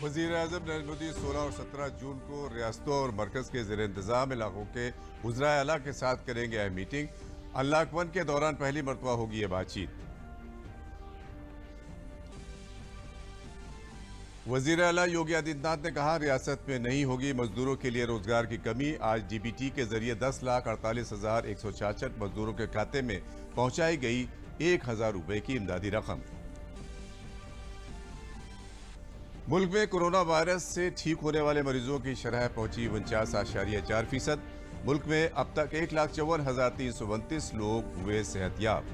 वज़ीर-ए-आज़म नरेंद्र मोदी 16 और 17 जून को रियासतों और मरकज़ के ज़ेर इंतज़ाम इलाकों के वज़राए आला के साथ करेंगे अहम मीटिंग। अनलॉक 1 के दौरान पहली मरतबा होगी ये बातचीत। वज़ीर आला योगी आदित्यनाथ ने कहा, रियासत में नहीं होगी मजदूरों के लिए रोजगार की कमी। आज डीबीटी के जरिए 10,48,166 मजदूरों के खाते में पहुंचाई गई 1,000 रुपए की इमदादी रकम। मुल्क में कोरोना वायरस से ठीक होने वाले मरीजों की शरह पहुंची 49.4%। मुल्क में अब तक 1,54,329 लोग हुए सेहतयाब।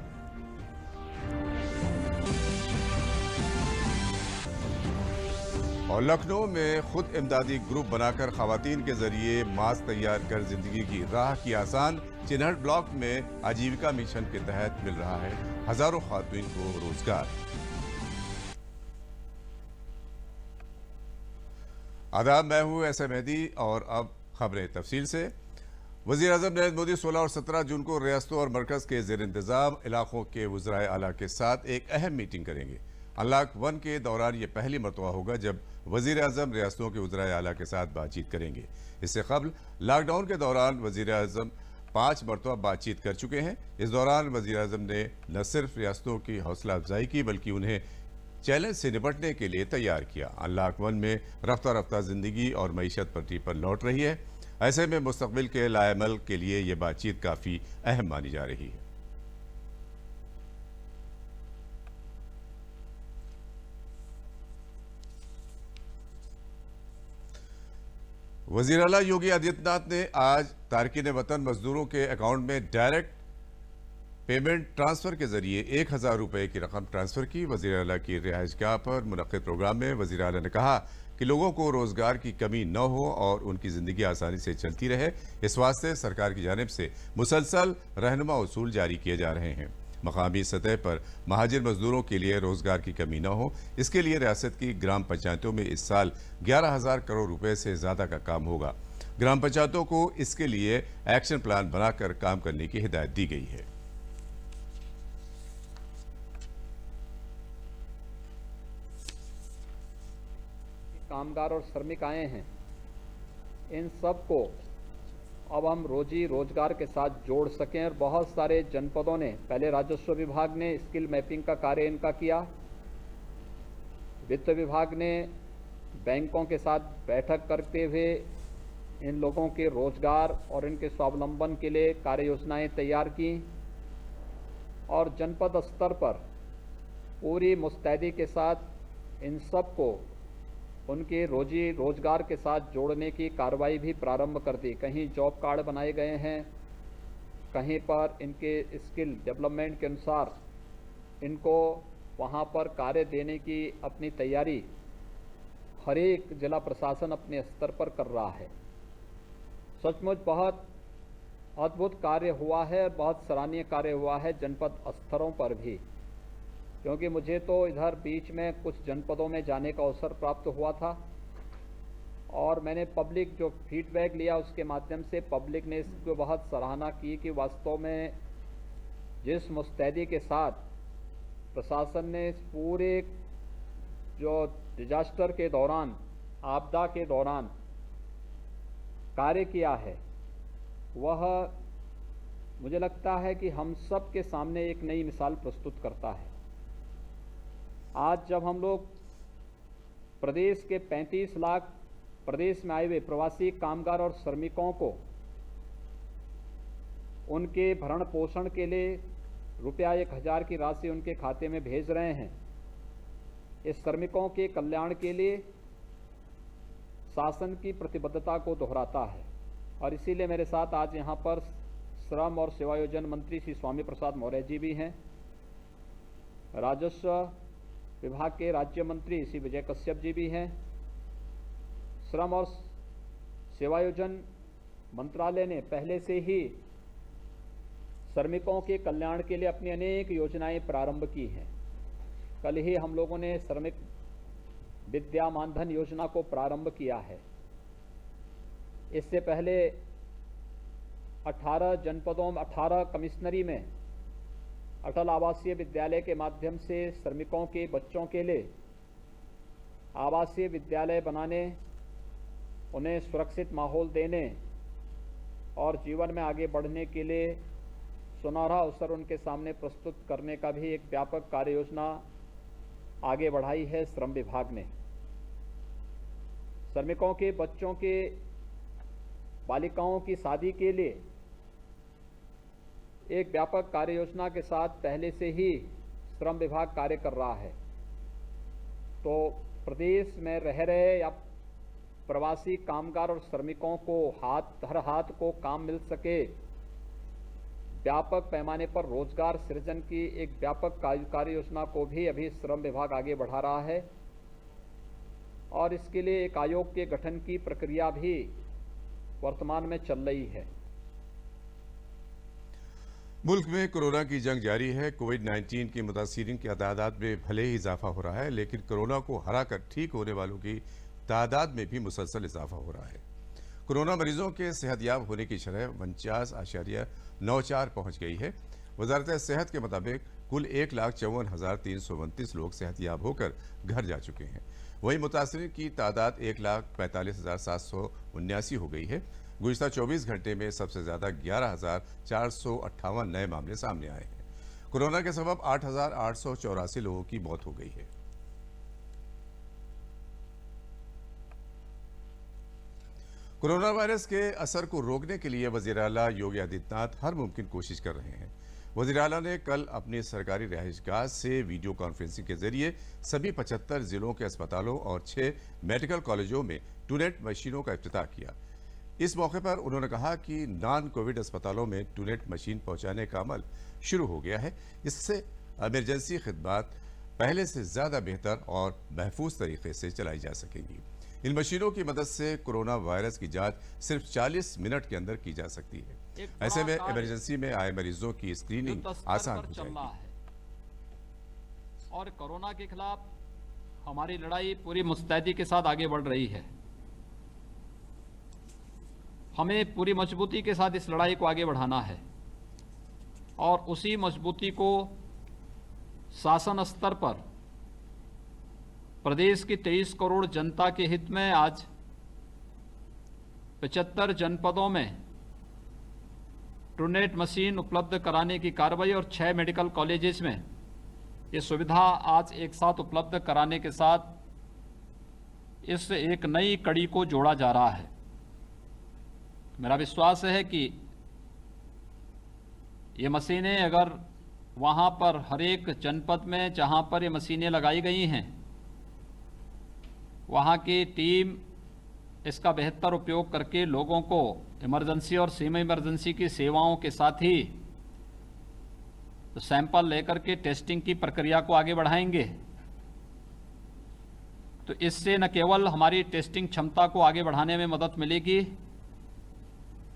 और लखनऊ में खुद इमदादी ग्रुप बनाकर खवातीन के जरिए मास्क तैयार कर जिंदगी की राह की आसान। चिन्हट ब्लॉक में आजीविका मिशन के तहत मिल रहा है हजारों खातून को रोजगार। आदाब, मैं हूं एस मेहदी और अब खबरें तफसील से। वज़ीर-ए-आज़म नरेंद्र मोदी 16 और 17 जून को रियासतों और मरकज़ के ज़ेर इंतज़ाम इलाकों के वज़राए आला के साथ एक अहम मीटिंग करेंगे। अनलॉक 1 के दौरान ये पहली मरतबा होगा जब वज़ीर-ए-आज़म रियासतों के वज़राए आला के साथ बातचीत करेंगे। इससे कबल लॉकडाउन के दौरान वज़ीर-ए-आज़म 5 मरतबा बातचीत कर चुके हैं। इस दौरान वज़ीर-ए-आज़म ने न सिर्फ रियासतों की हौसला अफजाई की बल्कि उन्हें चैलेंज से निपटने के लिए तैयार किया। अनलॉक 1 में रफ्ता रफ्ता जिंदगी और मईशत पटरी पर लौट रही है। ऐसे में मुस्तकबिल के लाएमल के लिए यह बातचीत काफी अहम मानी जा रही है। वज़ीर आला योगी आदित्यनाथ ने आज तारकीन वतन मजदूरों के अकाउंट में डायरेक्ट पेमेंट ट्रांसफर के जरिए 1,000 रुपए की रकम ट्रांसफर की। वज़ीर आला की रिहाइशगाह पर मुनक्किद प्रोग्राम में वज़ीर आला ने कहा कि लोगों को रोजगार की कमी न हो और उनकी जिंदगी आसानी से चलती रहे। इस वास्ते सरकार की जानिब से मुसलसल रहनुमा उसूल जारी किए जा रहे हैं। मकामी सतह पर महाजिर मजदूरों के लिए रोजगार की कमी न हो, इसके लिए रियासत की ग्राम पंचायतों में इस साल 11,000 करोड़ रुपए से ज्यादा का काम होगा। ग्राम पंचायतों को इसके लिए एक्शन प्लान बनाकर काम करने की हिदायत दी गई है। कामगार और श्रमिक आए हैं, इन सब को अब हम रोजी रोजगार के साथ जोड़ सकें। और बहुत सारे जनपदों ने, पहले राजस्व विभाग ने स्किल मैपिंग का कार्य इनका किया, वित्त विभाग ने बैंकों के साथ बैठक करते हुए इन लोगों के रोजगार और इनके स्वावलंबन के लिए कार्य योजनाएं तैयार की। और जनपद स्तर पर पूरी मुस्तैदी के साथ इन सब को उनके रोजी रोजगार के साथ जोड़ने की कार्रवाई भी प्रारंभ कर दी। कहीं जॉब कार्ड बनाए गए हैं, कहीं पर इनके स्किल डेवलपमेंट के अनुसार इनको वहाँ पर कार्य देने की अपनी तैयारी हर एक जिला प्रशासन अपने स्तर पर कर रहा है। सचमुच बहुत अद्भुत कार्य हुआ है, बहुत सराहनीय कार्य हुआ है जनपद स्तरों पर भी, क्योंकि मुझे तो इधर बीच में कुछ जनपदों में जाने का अवसर प्राप्त हुआ था और मैंने पब्लिक जो फीडबैक लिया उसके माध्यम से पब्लिक ने इसको बहुत सराहना की कि वास्तव में जिस मुस्तैदी के साथ प्रशासन ने इस पूरे जो डिजास्टर के दौरान, आपदा के दौरान कार्य किया है, वह मुझे लगता है कि हम सब के सामने एक नई मिसाल प्रस्तुत करता है। आज जब हम लोग प्रदेश के 35 लाख प्रदेश में आए हुए प्रवासी कामगार और श्रमिकों को उनके भरण पोषण के लिए रुपया 1,000 की राशि उनके खाते में भेज रहे हैं, इस श्रमिकों के कल्याण के लिए शासन की प्रतिबद्धता को दोहराता है। और इसीलिए मेरे साथ आज यहाँ पर श्रम और सेवायोजन मंत्री श्री स्वामी प्रसाद मौर्य जी भी हैं, राजस्व विभाग के राज्य मंत्री श्री विजय कश्यप जी भी हैं, श्रम और सेवायोजन मंत्रालय ने पहले से ही श्रमिकों के कल्याण के लिए अपनी अनेक योजनाएं प्रारंभ की हैं। कल ही हम लोगों ने श्रमिक विद्या मानधन योजना को प्रारंभ किया है। इससे पहले 18 जनपदों में 18 कमिश्नरी में अटल आवासीय विद्यालय के माध्यम से श्रमिकों के बच्चों के लिए आवासीय विद्यालय बनाने, उन्हें सुरक्षित माहौल देने और जीवन में आगे बढ़ने के लिए सुनहरा अवसर उनके सामने प्रस्तुत करने का भी एक व्यापक कार्य योजना आगे बढ़ाई है श्रम विभाग ने। श्रमिकों के बच्चों के बालिकाओं की शादी के लिए एक व्यापक कार्य योजना के साथ पहले से ही श्रम विभाग कार्य कर रहा है। तो प्रदेश में रह रहे या प्रवासी कामगार और श्रमिकों को हर हाथ को काम मिल सके, व्यापक पैमाने पर रोजगार सृजन की एक व्यापक कार्य योजना को भी अभी श्रम विभाग आगे बढ़ा रहा है और इसके लिए एक आयोग के गठन की प्रक्रिया भी वर्तमान में चल रही है। मुल्क में कोरोना की जंग जारी है। कोविड-19 के मुतासिरीन की तादाद में भले ही इजाफा हो रहा है, लेकिन कोरोना को हराकर ठीक होने वालों की तादाद में भी मुसलसल इजाफा हो रहा है। कोरोना मरीजों के सेहतयाब होने की शरह 49.94 पहुंच गई है। वजारत सेहत के मुताबिक कुल 1,54,329 लोग सेहतयाब होकर घर जा चुके हैं। वहीं मुतासिरीन की तादाद 1,45,779 हो गई है। गुज़िश्ता 24 घंटे में सबसे ज्यादा 11,458 नए मामले सामने आए हैं। कोरोना के सबब 8,884 लोगों की मौत हो गई है। कोरोना वायरस के असर को रोकने के लिए वज़ीर आला योगी आदित्यनाथ हर मुमकिन कोशिश कर रहे हैं। वज़ीर आला ने कल अपनी सरकारी रिहाइशगाह से वीडियो कॉन्फ्रेंसिंग के जरिए सभी 75 जिलों के अस्पतालों और 6 मेडिकल कॉलेजों में टूनेट मशीनों का इफ्तिताह किया। इस मौके पर उन्होंने कहा कि नॉन कोविड अस्पतालों में टूनेट मशीन पहुंचाने का अमल शुरू हो गया है। इससे इमरजेंसी खिदमात पहले से ज्यादा बेहतर और महफूज तरीके से चलाई जा सकेंगी। इन मशीनों की मदद से कोरोना वायरस की जांच सिर्फ 40 मिनट के अंदर की जा सकती है। ऐसे में इमरजेंसी में आए मरीजों की स्क्रीनिंग आसान हो जाएगी। और कोरोना के खिलाफ हमारी लड़ाई पूरी मुस्तैदी के साथ आगे बढ़ रही है। हमें पूरी मजबूती के साथ इस लड़ाई को आगे बढ़ाना है और उसी मजबूती को शासन स्तर पर प्रदेश की 23 करोड़ जनता के हित में आज 75 जनपदों में ट्रूनेट मशीन उपलब्ध कराने की कार्रवाई और 6 मेडिकल कॉलेजेस में ये सुविधा आज एक साथ उपलब्ध कराने के साथ इस एक नई कड़ी को जोड़ा जा रहा है। मेरा विश्वास है कि ये मशीनें अगर वहाँ पर हर एक जनपद में जहाँ पर ये मशीनें लगाई गई हैं, वहाँ की टीम इसका बेहतर उपयोग करके लोगों को इमरजेंसी और सेमी इमरजेंसी की सेवाओं के साथ ही तो सैंपल लेकर के टेस्टिंग की प्रक्रिया को आगे बढ़ाएंगे। तो इससे न केवल हमारी टेस्टिंग क्षमता को आगे बढ़ाने में मदद मिलेगी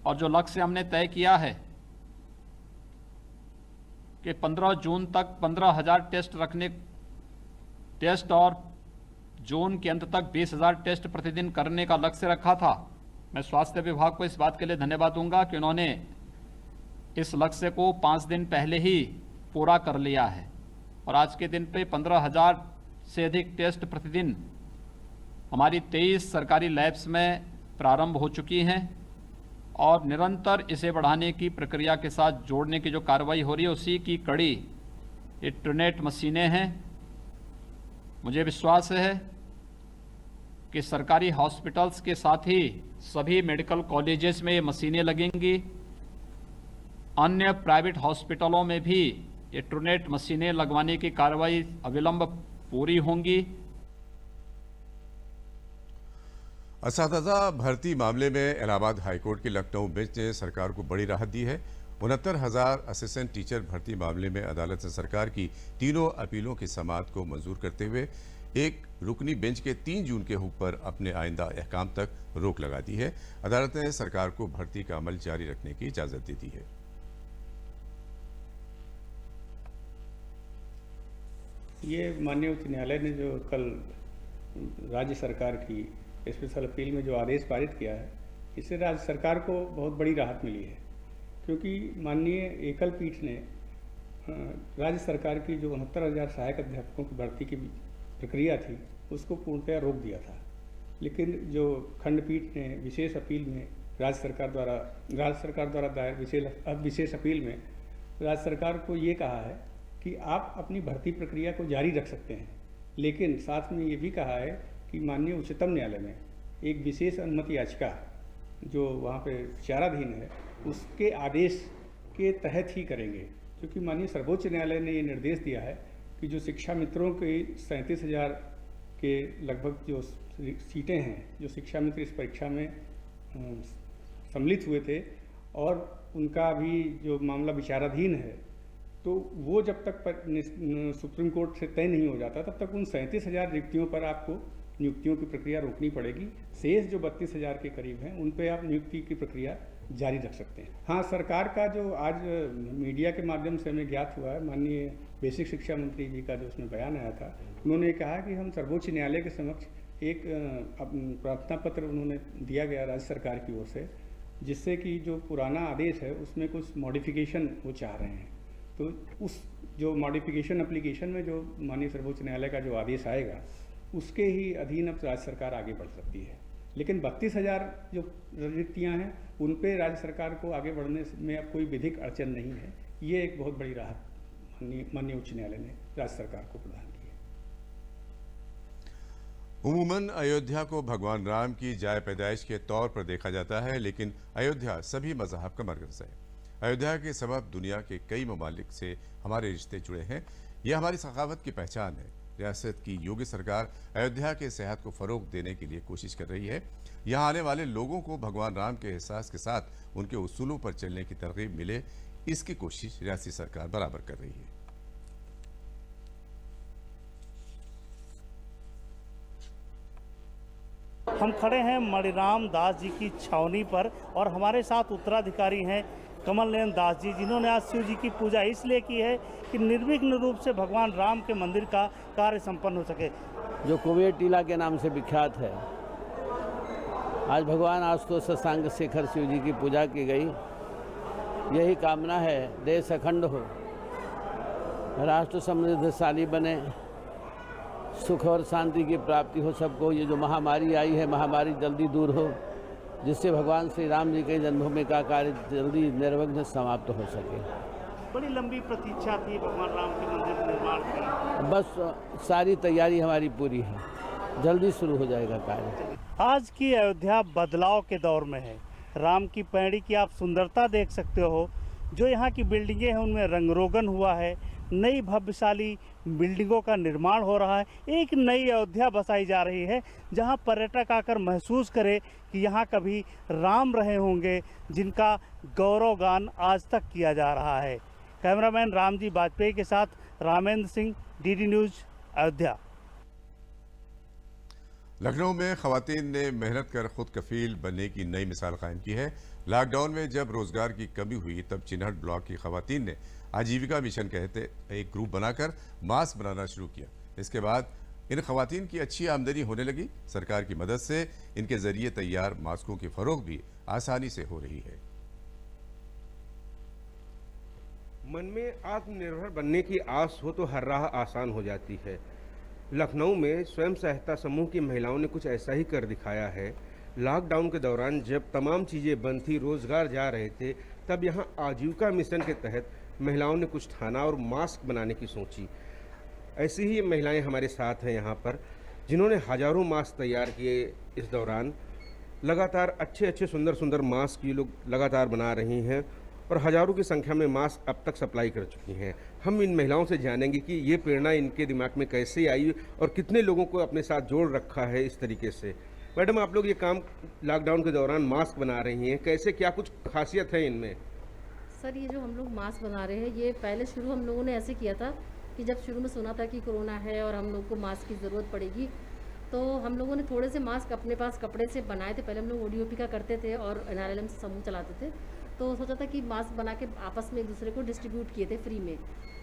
और जो लक्ष्य हमने तय किया है कि 15 जून तक 15,000 टेस्ट और जून के अंत तक 20,000 टेस्ट प्रतिदिन करने का लक्ष्य रखा था। मैं स्वास्थ्य विभाग को इस बात के लिए धन्यवाद दूंगा कि उन्होंने इस लक्ष्य को 5 दिन पहले ही पूरा कर लिया है और आज के दिन पे 15,000 से अधिक टेस्ट प्रतिदिन हमारी 23 सरकारी लैब्स में प्रारंभ हो चुकी हैं और निरंतर इसे बढ़ाने की प्रक्रिया के साथ जोड़ने की जो कार्रवाई हो रही है उसी की कड़ी ये ट्रूनेट मशीनें हैं। मुझे विश्वास है कि सरकारी हॉस्पिटल्स के साथ ही सभी मेडिकल कॉलेजेस में ये मशीनें लगेंगी। अन्य प्राइवेट हॉस्पिटलों में भी ये ट्रूनेट मशीनें लगवाने की कार्रवाई अविलंब पूरी होंगी। असातिज़ा भर्ती मामले में इलाहाबाद हाईकोर्ट की लखनऊ बेंच ने सरकार को बड़ी राहत दी है। 69,000 असिस्टेंट टीचर भर्ती मामले में अदालत ने सरकार की तीनों अपीलों की समाअत को मंजूर करते हुए एक रुकनी बेंच के 3 जून के हुक्म पर अपने आइंदा अहकाम तक रोक लगा दी है। अदालत ने सरकार को भर्ती का अमल जारी रखने की इजाजत दे दी है। ये माननीय उच्च न्यायालय ने जो कल राज्य सरकार की स्पेशल अपील में जो आदेश पारित किया है, इससे राज्य सरकार को बहुत बड़ी राहत मिली है, क्योंकि माननीय एकल पीठ ने राज्य सरकार की जो 69,000 सहायक अध्यापकों की भर्ती की प्रक्रिया थी उसको पूर्णतया रोक दिया था। लेकिन जो खंडपीठ ने विशेष अपील में राज्य सरकार द्वारा दायर विशेष अपील में राज्य सरकार को ये कहा है कि आप अपनी भर्ती प्रक्रिया को जारी रख सकते हैं, लेकिन साथ में ये भी कहा है कि माननीय उच्चतम न्यायालय में एक विशेष अनुमति याचिका जो वहाँ पे विचाराधीन है उसके आदेश के तहत ही करेंगे, क्योंकि माननीय सर्वोच्च न्यायालय ने ये निर्देश दिया है कि जो शिक्षा मित्रों की 37,000 के लगभग जो सीटें हैं, जो शिक्षा मित्र इस परीक्षा में सम्मिलित हुए थे और उनका भी जो मामला विचाराधीन है, तो वो जब तक सुप्रीम कोर्ट से तय नहीं हो जाता तब तक उन 37,000 रिक्तियों पर आपको नियुक्तियों की प्रक्रिया रोकनी पड़ेगी। शेष जो 32,000 के करीब हैं उन पे आप नियुक्ति की प्रक्रिया जारी रख सकते हैं। हाँ, सरकार का जो आज मीडिया के माध्यम से हमें ज्ञात हुआ है, माननीय बेसिक शिक्षा मंत्री जी का जो उसमें बयान आया था, उन्होंने कहा कि हम सर्वोच्च न्यायालय के समक्ष एक प्रार्थना पत्र उन्होंने दिया गया राज्य सरकार की ओर से, जिससे कि जो पुराना आदेश है उसमें कुछ मॉडिफिकेशन वो चाह रहे हैं। तो उस जो मॉडिफिकेशन एप्लीकेशन में जो माननीय सर्वोच्च न्यायालय का जो आदेश आएगा उसके ही अधीन अब राज्य सरकार आगे बढ़ सकती है। लेकिन 32,000 जो रिक्तियाँ हैं उन पे राज्य सरकार को आगे बढ़ने में अब कोई विधिक अड़चन नहीं है। ये एक बहुत बड़ी राहत माननीय उच्च न्यायालय ने राज्य सरकार को प्रदान की है। उमूमन अयोध्या को भगवान राम की जाए पैदाइश के तौर पर देखा जाता है, लेकिन अयोध्या सभी मज़हब का मरकज़ है। अयोध्या के सबब दुनिया के कई ममालिक से हमारे रिश्ते जुड़े हैं। यह हमारी सखावत की पहचान है। रियासत की योगी सरकार अयोध्या के सेहत को फ़रोग देने के लिए कोशिश कर रही है। यहाँ आने वाले लोगों को भगवान राम के एहसास के साथ उनके उसूलों पर चलने की तरगीब मिले, इसकी कोशिश रियासती सरकार बराबर कर रही है। हम खड़े हैं मणिराम दास जी की छावनी पर और हमारे साथ उत्तराधिकारी हैं कमल नयन दास जी, जिन्होंने आज शिव जी की पूजा इसलिए की है कि निर्विघ्न रूप से भगवान राम के मंदिर का कार्य संपन्न हो सके। जो कुबेर टीला के नाम से विख्यात है, आज भगवान आशुतोष शशांक शेखर शिव जी की पूजा की गई। यही कामना है देश अखंड हो, राष्ट्र समृद्धशाली बने, सुख और शांति की प्राप्ति हो सबको। ये जो महामारी आई है, महामारी जल्दी दूर हो, जिससे भगवान श्री राम जी के जन्मभूमि का कार्य जल्दी निर्विघ्न समाप्त हो सके। बड़ी लंबी प्रतीक्षा थी भगवान राम के मंदिर निर्माण की। बस सारी तैयारी हमारी पूरी है, जल्दी शुरू हो जाएगा कार्य। आज की अयोध्या बदलाव के दौर में है। राम की पैड़ी की आप सुंदरता देख सकते हो। जो यहाँ की बिल्डिंगें हैं उनमें रंगरोगन हुआ है, नई भव्यशाली बिल्डिंगों का निर्माण हो रहा है। एक नई अयोध्या बसाई जा रही है जहाँ पर्यटक आकर महसूस करे कि यहाँ कभी राम रहे होंगे, जिनका गौरवगान आज तक किया जा रहा है। कैमरामैन रामजी वाजपेयी के साथ रामेंद्र सिंह, डीडी न्यूज़, अयोध्या। लखनऊ में खवातीन ने मेहनत कर खुद कफील बनने की नई मिसाल कायम की है। लॉकडाउन में जब रोजगार की कमी हुई तब चिन्हट ब्लॉक की खवातीन ने आजीविका मिशन कहते एक ग्रुप बनाकर मास्क बनाना शुरू किया। इसके बाद इन खवातीन की अच्छी आमदनी होने लगी। सरकार की मदद से इनके जरिए तैयार मास्कों की फरोख्त भी आसानी से हो रही है। मन में आत्मनिर्भर बनने की आस हो तो हर राह आसान हो जाती है। लखनऊ में स्वयं सहायता समूह की महिलाओं ने कुछ ऐसा ही कर दिखाया है। लॉकडाउन के दौरान जब तमाम चीज़ें बंद थी, रोजगार जा रहे थे, तब यहाँ आजीविका मिशन के तहत महिलाओं ने कुछ ठाना और मास्क बनाने की सोची। ऐसी ही महिलाएं हमारे साथ हैं यहाँ पर, जिन्होंने हजारों मास्क तैयार किए। इस दौरान लगातार अच्छे सुंदर सुंदर मास्क ये लोग लगातार बना रही हैं और हजारों की संख्या में मास्क अब तक सप्लाई कर चुकी हैं। हम इन महिलाओं से जानेंगे कि ये प्रेरणा इनके दिमाग में कैसे आई और कितने लोगों को अपने साथ जोड़ रखा है इस तरीके से। मैडम, आप लोग ये काम लॉकडाउन के दौरान मास्क बना रही हैं, कैसे, क्या कुछ खासियत है इनमें? सर, ये जो हम लोग मास्क बना रहे हैं, ये पहले शुरू हम लोगों ने ऐसे किया था कि जब शुरू में सुना था कि कोरोना है और हम लोग को मास्क की ज़रूरत पड़ेगी, तो हम लोगों ने थोड़े से मास्क अपने पास कपड़े से बनाए थे। पहले हम लोग ODOP का करते थे और NRLM से समूह चलाते थे, तो सोचा था कि मास्क बना के आपस में एक दूसरे को डिस्ट्रीब्यूट किए थे फ्री में।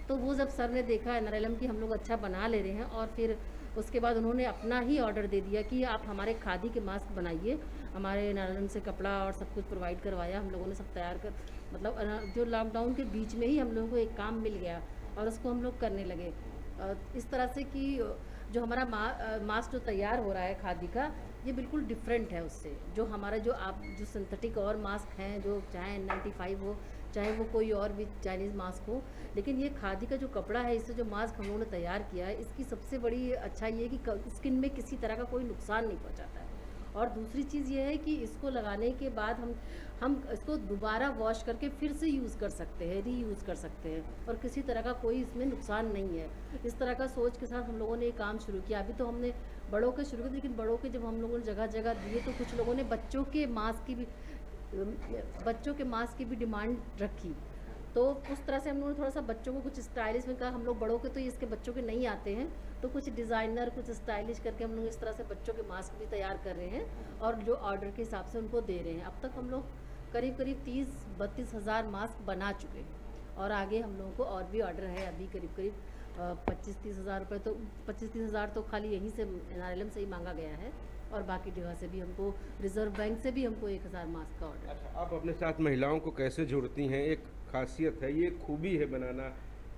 तो वो जब सर ने देखा NRLM की हम लोग अच्छा बना ले रहे हैं, और फिर उसके बाद उन्होंने अपना ही ऑर्डर दे दिया कि आप हमारे खादी के मास्क बनाइए। हमारे NRLM से कपड़ा और सब कुछ प्रोवाइड करवाया हम लोगों ने, सब तैयार कर, मतलब जो लॉकडाउन के बीच में ही हम लोगों को एक काम मिल गया और उसको हम लोग करने लगे। इस तरह से कि जो हमारा मास्क जो तैयार हो रहा है खादी का, ये बिल्कुल डिफरेंट है उससे। जो हमारा जो सिंथेटिक और मास्क हैं, जो चाहे N95 हो, चाहे वो कोई और भी चाइनीज़ मास्क हो, लेकिन ये खादी का जो कपड़ा है, इससे जो मास्क हम लोगों ने तैयार किया है, इसकी सबसे बड़ी अच्छाई ये है कि स्किन में किसी तरह का कोई नुकसान नहीं पहुंचाता है। और दूसरी चीज़ ये है कि इसको लगाने के बाद हम इसको दोबारा वॉश करके फिर से यूज़ कर सकते हैं, रीयूज़ कर सकते हैं, और किसी तरह का कोई इसमें नुकसान नहीं है। इस तरह का सोच के साथ हम लोगों ने ये काम शुरू किया। अभी तो हमने बड़ों के शुरू किया, लेकिन बड़ों के जब हम लोगों ने जगह जगह दिए तो कुछ लोगों ने बच्चों के मास्क की भी डिमांड रखी। तो उस तरह से हम लोगों ने थोड़ा सा बच्चों को कुछ स्टाइलिश में कहा। हम लोग बड़ों के तो इसके बच्चों के नहीं आते हैं, तो कुछ डिज़ाइनर, कुछ स्टाइलिश करके हम लोग इस तरह से बच्चों के मास्क भी तैयार कर रहे हैं और जो ऑर्डर के हिसाब से उनको दे रहे हैं। अब तक हम लोग करीब 30-32 हज़ार मास्क बना चुके हैं और आगे हम लोगों को और भी ऑर्डर है। अभी करीब 25-30 हज़ार रुपये, तो 25-30 हज़ार तो खाली यहीं से NRLM से ही मांगा गया है, और बाकी जगह से भी हमको, रिजर्व बैंक से भी हमको 1000 मास्क का ऑर्डर। अच्छा, आप अपने साथ महिलाओं को कैसे जोड़ती हैं? एक खासियत है, ये खूबी है बनाना,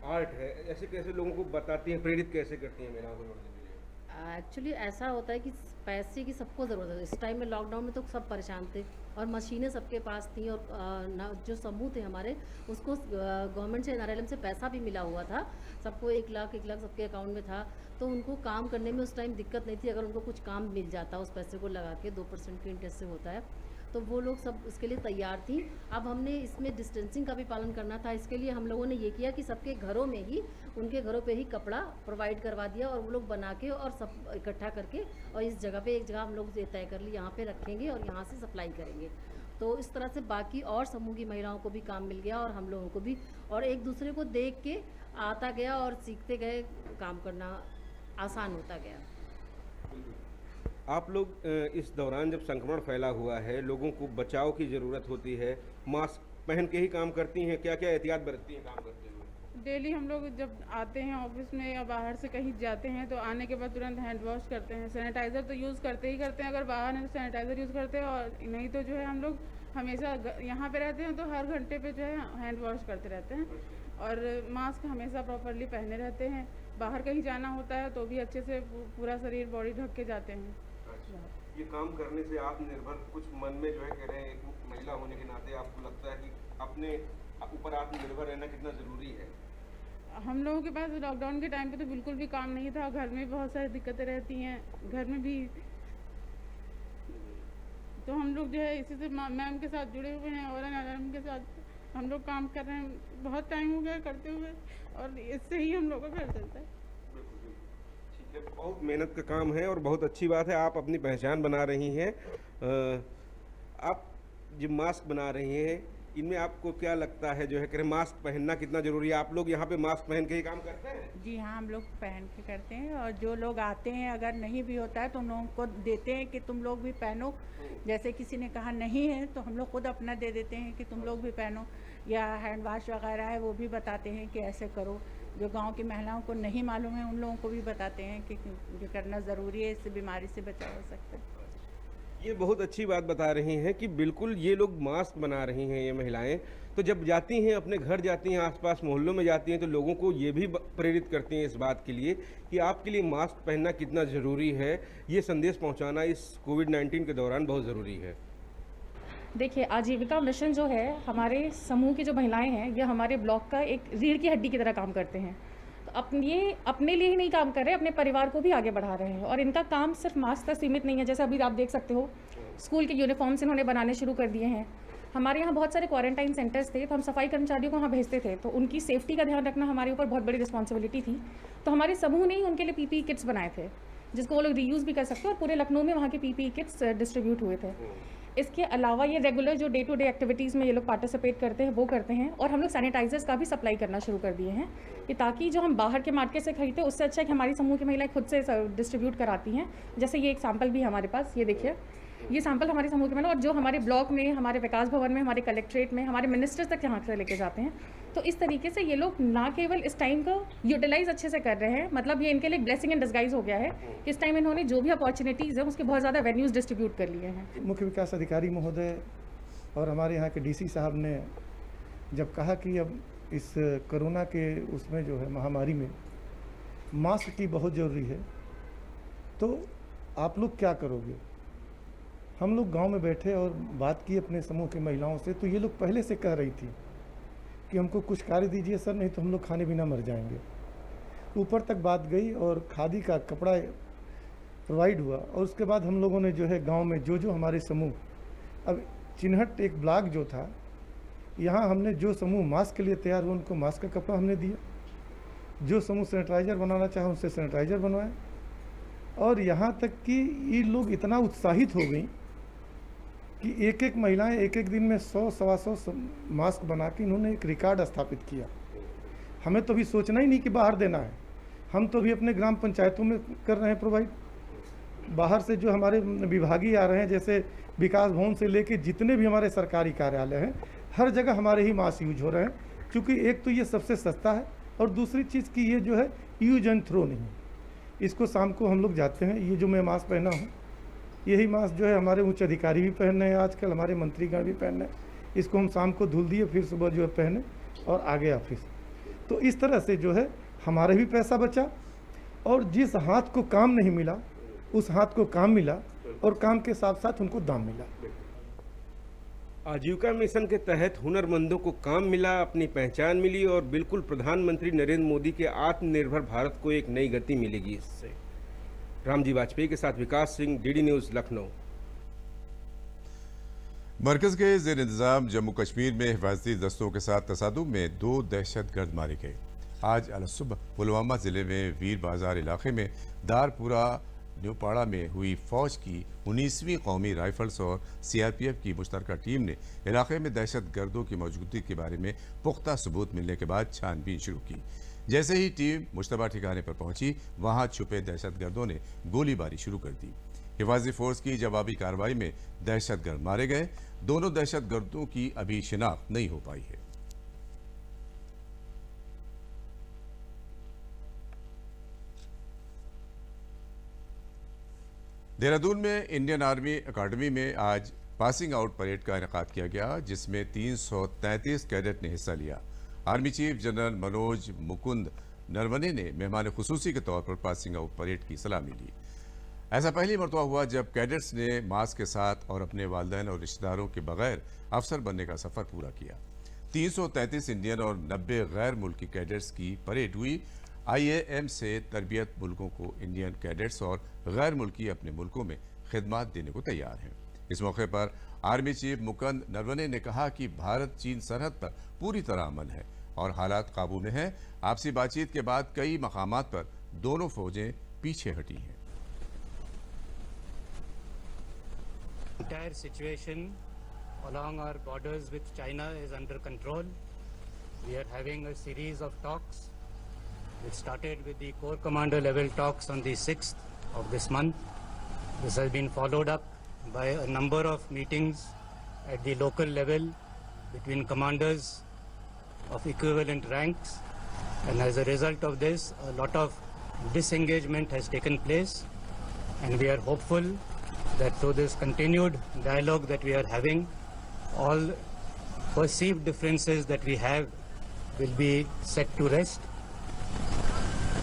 आर्ट है, ऐसे कैसे लोगों को बताती हैं, प्रेरित कैसे करती हैं महिलाओं को जोड़ने के लिए? एक्चुअली ऐसा होता है कि पैसे की सबको ज़रूरत है। इस टाइम में लॉकडाउन में तो सब परेशान थे और मशीनें सबके पास थी, और जो समूह थे हमारे, उसको गवर्नमेंट से, NRLM से पैसा भी मिला हुआ था। सबको 1 लाख सबके अकाउंट में था, तो उनको काम करने में उस टाइम दिक्कत नहीं थी। अगर उनको कुछ काम मिल जाता उस पैसे को लगा के, 2% के इंटरेस्ट से होता है, तो वो लोग सब उसके लिए तैयार थी। अब हमने इसमें डिस्टेंसिंग का भी पालन करना था, इसके लिए हम लोगों ने ये किया कि सबके घरों में ही, उनके घरों पे ही कपड़ा प्रोवाइड करवा दिया, और वो लोग बना के और सब इकट्ठा करके, और इस जगह पे एक जगह हम लोग तय कर ली, यहाँ पे रखेंगे और यहाँ से सप्लाई करेंगे। तो इस तरह से बाकी और समूह की महिलाओं को भी काम मिल गया और हम लोगों को भी, और एक दूसरे को देख के आता गया और सीखते गए, काम करना आसान होता गया। आप लोग इस दौरान जब संक्रमण फैला हुआ है, लोगों को बचाव की ज़रूरत होती है, मास्क पहन के ही काम करती हैं, क्या क्या एहतियात बरतती हैं काम करते हुए? डेली हम लोग जब आते हैं ऑफिस में या बाहर से कहीं जाते हैं, तो आने के बाद तुरंत हैंड वॉश करते हैं। सैनिटाइज़र तो यूज़ करते ही करते हैं, अगर बाहर हैं तो सैनिटाइज़र यूज़ करते हैं, और नहीं तो जो है हम लोग हमेशा यहाँ पे रहते हैं तो हर घंटे पे जो है हैंड वॉश करते रहते हैं, और मास्क हमेशा प्रॉपरली पहने रहते हैं। बाहर कहीं जाना होता है तो भी अच्छे से पूरा शरीर, बॉडी ढक के जाते हैं। ये काम करने से आत्मनिर्भर, कुछ मन में जो है कह रहे हैं, एक महिला होने के नाते आपको लगता है कि अपने ऊपर आत्मनिर्भर रहना कितना ज़रूरी है? हम लोगों के पास लॉकडाउन के टाइम पे तो बिल्कुल भी काम नहीं था, घर में बहुत सारी दिक्कतें रहती हैं, घर में भी, तो हम लोग जो है इसी से मैम के साथ जुड़े हुए हैं और NRLM के साथ हम लोग काम कर रहे हैं। बहुत टाइम हो गया करते हुए, और इससे ही हम लोग का घर चलता है। बहुत मेहनत का काम है और बहुत अच्छी बात है, आप अपनी पहचान बना रही हैं। आप जो मास्क बना रही हैं, इनमें आपको क्या लगता है जो है कि मास्क पहनना कितना ज़रूरी है? आप लोग यहाँ पे मास्क पहन के ही काम करते हैं? जी हाँ, हम लोग पहन के करते हैं, और जो लोग आते हैं अगर नहीं भी होता है तो उन लोगों को देते हैं कि तुम लोग भी पहनो। जैसे किसी ने कहा नहीं है तो हम लोग खुद अपना दे देते हैं कि तुम लोग भी पहनो, या हैंड वॉश वगैरह है वो भी बताते हैं कि ऐसे करो। जो गांव की महिलाओं को नहीं मालूम है उन लोगों को भी बताते हैं कि ये करना ज़रूरी है, इससे बीमारी से बचाव हो सकता है। ये बहुत अच्छी बात बता रही हैं कि बिल्कुल ये लोग मास्क बना रही हैं ये महिलाएं, तो जब जाती हैं अपने घर जाती हैं, आसपास मोहल्लों में जाती हैं, तो लोगों को ये भी प्रेरित करती हैं इस बात के लिए कि आपके लिए मास्क पहनना कितना ज़रूरी है। ये संदेश पहुंचाना इस कोविड-19 के दौरान बहुत ज़रूरी है। देखिए, आजीविका मिशन जो है, हमारे समूह की जो महिलाएं हैं, ये हमारे ब्लॉक का एक रीढ़ की हड्डी की तरह काम करते हैं। तो ये अपने लिए ही नहीं काम कर रहे, अपने परिवार को भी आगे बढ़ा रहे हैं, और इनका काम सिर्फ मास्क तक सीमित नहीं है। जैसे अभी आप देख सकते हो, स्कूल के यूनिफॉर्म्स इन्होंने बनाने शुरू कर दिए हैं। हमारे यहाँ बहुत सारे क्वारंटाइन सेंटर्स थे, तो हम सफाई कर्मचारियों को वहाँ भेजते थे, तो उनकी सेफ्टी का ध्यान रखना हमारे ऊपर बहुत बड़ी रिस्पॉन्सिबिलिटी थी। तो हमारे समूह ने ही उनके लिए PPE किट्स बनाए थे, जिसको वो लोग रीयूज़ भी कर सकते हैं, और पूरे लखनऊ में वहाँ के PPE किट्स डिस्ट्रीब्यूट हुए थे। इसके अलावा ये रेगुलर जो डे टू डे एक्टिविटीज़ में ये लोग पार्टिसिपेट करते हैं वो करते हैं, और हम लोग सैनिटाइजर्स का भी सप्लाई करना शुरू कर दिए हैं, कि ताकि जो हम बाहर के मार्केट से खरीदते हैं उससे अच्छा है कि हमारी समूह की महिलाएं खुद से डिस्ट्रीब्यूट कराती हैं। जैसे ये एक सैंपल भी है हमारे पास, ये देखिए, ये सैंपल हमारे समूह के महिला, और जो हमारे ब्लॉक में, हमारे विकास भवन में, हमारे कलेक्ट्रेट में, हमारे मिनिस्टर्स तक यहाँ से लेके जाते हैं। तो इस तरीके से ये लोग ना केवल इस टाइम को यूटिलाइज अच्छे से कर रहे हैं, मतलब ये इनके लिए ब्लेसिंग इन डिस्गाइज हो गया है कि इस टाइम इन्होंने जो भी अपॉर्चुनिटीज़ है उसके बहुत ज़्यादा वेन्यूज़ डिस्ट्रीब्यूट कर लिए हैं। मुख्य विकास अधिकारी महोदय और हमारे यहाँ के DC साहब ने जब कहा कि अब इस कोरोना के उसमें जो है महामारी में मास्क की बहुत ज़रूरी है, तो आप लोग क्या करोगे? हम लोग गांव में बैठे और बात की अपने समूह के महिलाओं से, तो ये लोग पहले से कह रही थी कि हमको कुछ कार्य दीजिए सर, नहीं तो हम लोग खाने बिना मर जाएंगे। ऊपर तक बात गई और खादी का कपड़ा प्रोवाइड हुआ। और उसके बाद हम लोगों ने जो है गांव में जो हमारे समूह, अब चिन्हट एक ब्लॉक जो था, यहाँ हमने जो समूह मास्क के लिए तैयार हुआ उनको मास्क का कपड़ा हमने दिया। जो समूह सैनिटाइज़र बनाना चाहे उनसे सैनिटाइज़र बनवाए। और यहाँ तक कि ये लोग इतना उत्साहित हो गई कि एक एक महिलाएं एक एक दिन में 100-125 मास्क बना के इन्होंने एक रिकॉर्ड स्थापित किया। हमें तो अभी सोचना ही नहीं कि बाहर देना है, हम तो अभी अपने ग्राम पंचायतों में कर रहे हैं प्रोवाइड। बाहर से जो हमारे विभागीय आ रहे हैं, जैसे विकास भवन से लेके जितने भी हमारे सरकारी कार्यालय हैं, हर जगह हमारे ही मास्क यूज हो रहे हैं। क्योंकि एक तो ये सबसे सस्ता है और दूसरी चीज़ कि ये जो है यूज एंड थ्रो नहीं। इसको शाम को हम लोग जाते हैं, ये जो मैं मास्क पहना हूँ, यही मास्क जो है हमारे उच्च अधिकारी भी पहन रहे हैं आजकल, हमारे मंत्रीगण भी पहन रहे हैं। इसको हम शाम को धुल दिए, फिर सुबह जो है पहने और आगे ऑफिस। तो इस तरह से जो है हमारे भी पैसा बचा और जिस हाथ को काम नहीं मिला उस हाथ को काम मिला और काम के साथ साथ उनको दाम मिला। आजीविका मिशन के तहत हुनरमंदों को काम मिला, अपनी पहचान मिली और बिल्कुल प्रधानमंत्री नरेंद्र मोदी के आत्मनिर्भर भारत को एक नई गति मिलेगी इससे। रामजी वाजपेयी के साथ विकास सिंह, डीडी न्यूज़, लखनऊ। मरकज के ज़ेर इंतज़ाम जम्मू कश्मीर में हिफाजती दस्तों के साथ तसादुम में 2 दहशतगर्द मारे गए। आज अलसुबह पुलवामा ज़िले में वीर बाजार इलाके में दारपुरा न्यूपाड़ा में हुई फौज की 19वीं कौमी राइफल्स और सीआरपीएफ की मुश्तरका टीम ने इलाके में दहशतगर्दों की मौजूदगी के बारे में पुख्ता सबूत मिलने के बाद छानबीन शुरू की। जैसे ही टीम मुश्तबा ठिकाने पर पहुंची, वहां छुपे दहशतगर्दों ने गोलीबारी शुरू कर दी। हिफाजी फोर्स की जवाबी कार्रवाई में दहशतगर्द मारे गए। दोनों दहशतगर्दों की अभी शिनाख्त नहीं हो पाई है। देहरादून में इंडियन आर्मी अकादमी में आज पासिंग आउट परेड का इनेकाद किया गया, जिसमें 333 कैडेट ने हिस्सा लिया। Army chief general Manoj Mukund Naravane ने मेहमान खुसूसी के तौर पर पासिंग आउट परेड की सलामी ली। ऐसा पहली मरतबा हुआ जब कैडेट्स ने मास्क के साथ और अपने वालिदैन और रिश्तेदारों के बगैर अफसर बनने का सफर पूरा किया। 333 इंडियन और 90 गैर मुल्की कैडेट्स की परेड हुई। IAM से तरबियत मुल्कों को इंडियन कैडेट्स और गैर मुल्की अपने मुल्कों में खिदमत देने को तैयार हैं। इस मौके पर आर्मी चीफ मुकुंद नरवणे ने कहा कि भारत चीन सरहद पर पूरी तरह अमन है और हालात काबू में हैं। आपसी बातचीत के बाद कई मकामात पर दोनों फौजें पीछे हटी हैं। Entire situation along our borders with China is under control. We are having a series of talks. It started with the Corps Commander level talks on the 6th of this month. This has been followed up by a number of meetings at the local level between commanders of equivalent ranks, and as a result of this, a lot of disengagement has taken place, and we are hopeful that through this continued dialogue that we are having, all perceived differences that we have will be set to rest.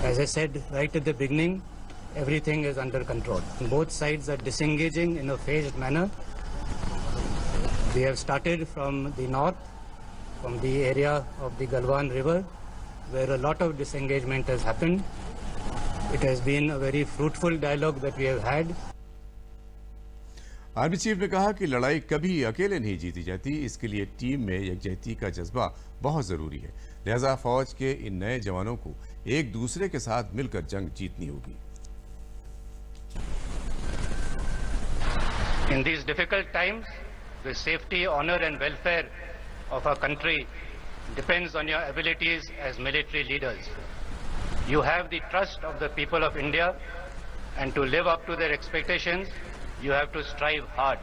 As I said right at the beginning, everything is under control. Both sides are disengaging in a phased manner. We have started from the north, from the area of the Galwan River, where a lot of disengagement has happened. It has been a very fruitful dialogue that we have had. Army chief ने कहा कि लड़ाई कभी अकेले नहीं जीती जाती, इसके लिए टीम में यकजहती का जज्बा बहुत ज़रूरी है। लिहाजा फौज के इन नए जवानों को एक दूसरे के साथ मिलकर जंग जीतनी होगी। In these difficult times, the safety, honor and welfare of our country depends on your abilities as military leaders. You have the trust of the people of India, and to live up to their expectations, you have to strive hard.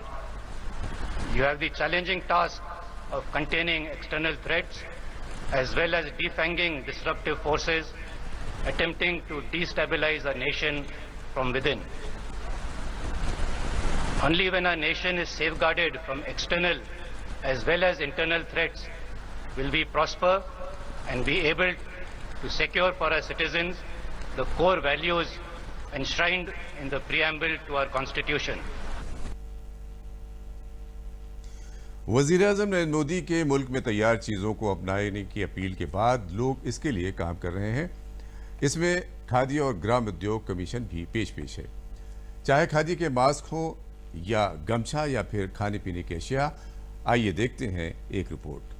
You have the challenging task of containing external threats as well as defanging disruptive forces attempting to destabilize our nation from within. Only when our nation is safeguarded from external as well as internal threats will we prosper and be able to secure for our citizens the core values enshrined in the preamble to our constitution. वज़ीर-ए-आज़म नरेंद्र मोदी के मुल्क में तैयार चीज़ों को अपनाने की appeal के बाद लोग इसके लिए काम कर रहे हैं। इसमें खादी और ग्राम उद्योग कमीशन भी पेश है। चाहे खादी के मास्क हो या गमछा या फिर खाने पीने की अशिया, आइए देखते हैं एक रिपोर्ट।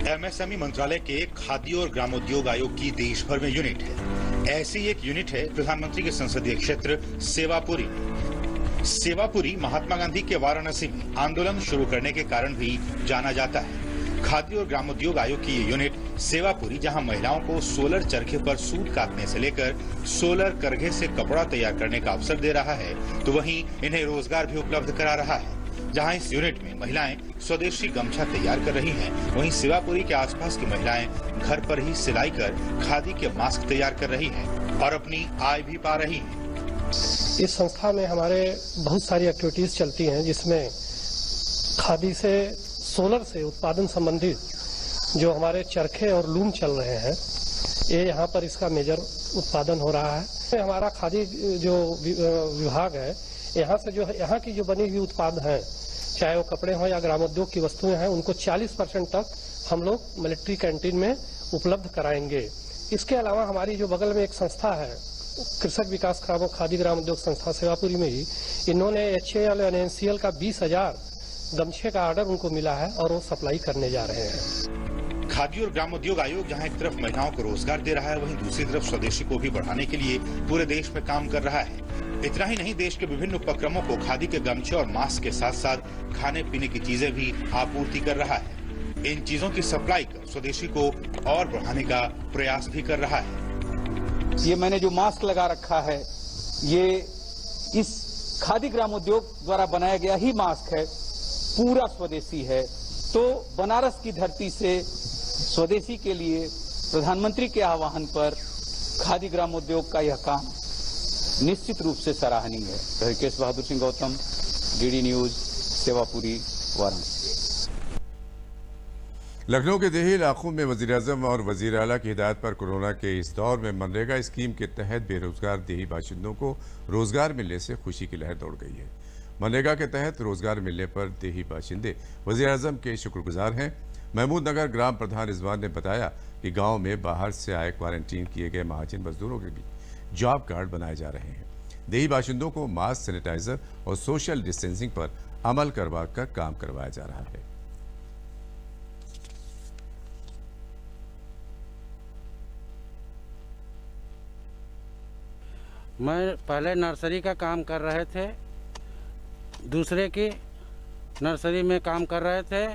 एमएसएमई मंत्रालय के खादी और ग्रामोद्योग आयोग की देश भर में यूनिट है। ऐसी एक यूनिट है प्रधानमंत्री के संसदीय क्षेत्र सेवापुरी में। सेवापुरी महात्मा गांधी के वाराणसी में आंदोलन शुरू करने के कारण भी जाना जाता है। खादी और ग्रामोद्योग आयोग की ये यूनिट सेवापुरी, जहां महिलाओं को सोलर चरखे पर सूत काटने से लेकर सोलर करघे से कपड़ा तैयार करने का अवसर दे रहा है, तो वहीं इन्हें रोजगार भी उपलब्ध करा रहा है। जहां इस यूनिट में महिलाएं स्वदेशी गमछा तैयार कर रही हैं, वहीं सेवापुरी के आसपास की महिलाएं घर पर ही सिलाई कर खादी के मास्क तैयार कर रही हैं और अपनी आय भी पा रही हैं। इस संस्था में हमारे बहुत सारी एक्टिविटीज चलती हैं, जिसमें खादी से सोलर से उत्पादन संबंधित जो हमारे चरखे और लूम चल रहे हैं, ये यहाँ पर इसका मेजर उत्पादन हो रहा है। हमारा खादी जो विभाग है, यहाँ से जो यहाँ की जो बनी हुई उत्पाद हैं, चाहे वो कपड़े हों या ग्रामोद्योग की वस्तुएं हैं, उनको 40% तक हम लोग मिलिट्री कैंटीन में उपलब्ध कराएंगे। इसके अलावा हमारी जो बगल में एक संस्था है, कृषक विकास खादी ग्रामोद्योग संस्था सेवापुरी में ही, इन्होंने HAL और NCL का 20,000 गमछे का ऑर्डर उनको मिला है और वो सप्लाई करने जा रहे हैं। खादी और ग्रामोद्योग आयोग जहां एक तरफ महिलाओं को रोजगार दे रहा है, वहीं दूसरी तरफ स्वदेशी को भी बढ़ाने के लिए पूरे देश में काम कर रहा है। इतना ही नहीं, देश के विभिन्न उपक्रमों को खादी के गमछे और मास्क के साथ साथ खाने पीने की चीजें भी आपूर्ति कर रहा है। इन चीजों की सप्लाई कर स्वदेशी को और बढ़ाने का प्रयास भी कर रहा है। ये मैंने जो मास्क लगा रखा है, ये इस खादी ग्रामोद्योग द्वारा बनाया गया ही मास्क है, पूरा स्वदेशी है। तो बनारस की धरती से स्वदेशी के लिए प्रधानमंत्री के आह्वान पर खादी ग्रामोद्योग का यह काम निश्चित रूप से सराहनीय है। Rishikesh Bahadur Singh Gautam, DD news, Sevapuri, Varanasi. लखनऊ के देही इलाकों में वज़ीर-ए-आज़म और वज़ीर आला की हिदायत पर कोरोना के इस दौर में मनरेगा स्कीम के तहत बेरोजगार देही बाशिंदों को रोजगार मिलने से खुशी की लहर दौड़ गई है। मनरेगा के तहत रोजगार मिलने पर देही बाशिंदे वज़ीर-ए-आज़म के शुक्रगुजार हैं। महमूद नगर ग्राम प्रधान रिजवान ने बताया कि गांव में बाहर से आए क्वारंटीन किए गए महाजन मजदूरों के भी जॉब कार्ड बनाए जा रहे हैं। देही बाशिंदों को मास्क, सैनिटाइजर और सोशल डिस्टेंसिंग पर अमल करवा कर काम करवाया जा रहा है। मैं पहले नर्सरी का काम कर रहे थे, दूसरे की नर्सरी में काम कर रहे थे,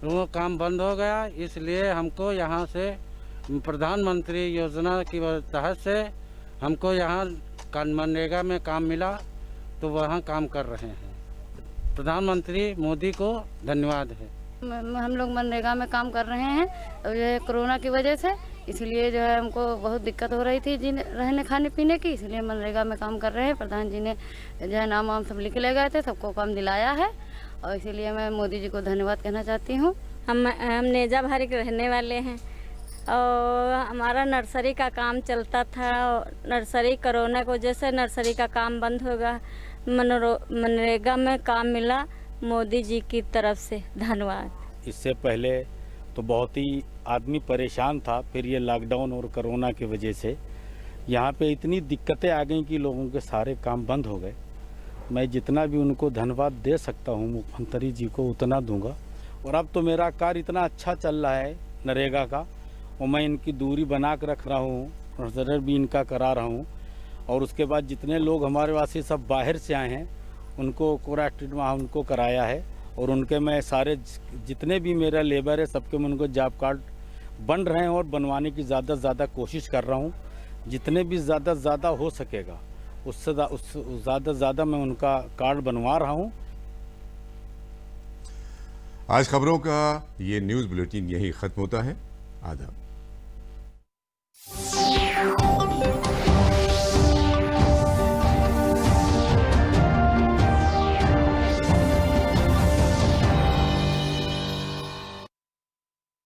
वो काम बंद हो गया। इसलिए हमको यहाँ से प्रधानमंत्री योजना की तहत से हमको यहाँ मनरेगा में काम मिला, तो वहाँ काम कर रहे हैं। प्रधानमंत्री मोदी को धन्यवाद है। हम लोग मनरेगा में काम कर रहे हैं, और ये कोरोना की वजह से इसलिए जो है हमको बहुत दिक्कत हो रही थी रहने खाने पीने की, इसलिए मनरेगा में काम कर रहे हैं। प्रधान जी ने जो है नाम वाम सब लिख ले गए थे, सबको काम दिलाया है, और इसीलिए मैं मोदी जी को धन्यवाद कहना चाहती हूँ। हम नेजा भारी के रहने वाले हैं और हमारा नर्सरी का काम चलता था। नर्सरी कोरोना की वजह से नर्सरी का काम बंद होगा। मनरेगा में काम मिला, मोदी जी की तरफ से धन्यवाद। इससे पहले तो बहुत ही आदमी परेशान था, फिर ये लॉकडाउन और कोरोना की वजह से यहाँ पे इतनी दिक्कतें आ गई कि लोगों के सारे काम बंद हो गए। मैं जितना भी उनको धन्यवाद दे सकता हूँ मुख्यमंत्री जी को, उतना दूंगा। और अब तो मेरा कार्य इतना अच्छा चल रहा है नरेगा का, और मैं इनकी दूरी बना कर रख रहा हूँ, नर्सरी भी इनका करा रहा हूँ। और उसके बाद जितने लोग हमारे वासी सब बाहर से आए हैं, उनको क्वारंटीन वहाँ उनको कराया है, और उनके मैं सारे जितने भी मेरा लेबर है सबके मैं उनको जॉब कार्ड बन रहे हैं और बनवाने की ज़्यादा से ज़्यादा कोशिश कर रहा हूँ। जितने भी ज़्यादा से ज़्यादा हो सकेगा उससे ज़्यादा से ज़्यादा मैं उनका कार्ड बनवा रहा हूँ। आज खबरों का ये न्यूज़ बुलेटिन यही ख़त्म होता है। आदाब।